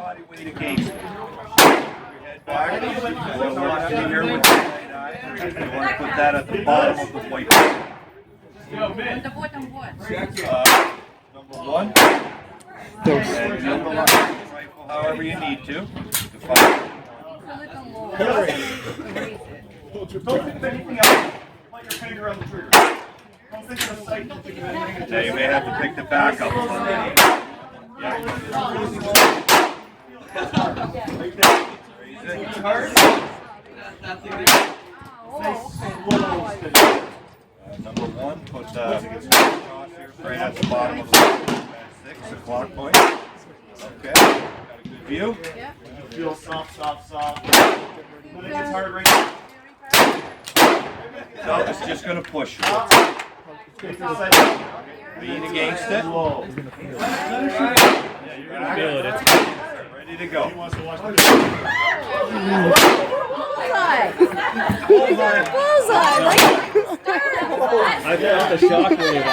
body weight against it. Your head back. You want to lock in here with the right eye. You want to put that at the bottom of the whiteboard. Number one. And number one. Rifle however you need to. Don't think of anything else. Put your finger on the trigger. Don't think of the sight. Don't think of anything. Yeah, you may have to pick the back up. Yeah. It's hard. Number one, put across here, right at the bottom of the 6 o'clock point. Okay, got a good view. Yeah. Feel soft. When it gets hard right now. So it's just going to push you. Lean against it. Yeah, you're going to feel it. It's ready to go. Bullseye! Bullseye! I felt the shockwave.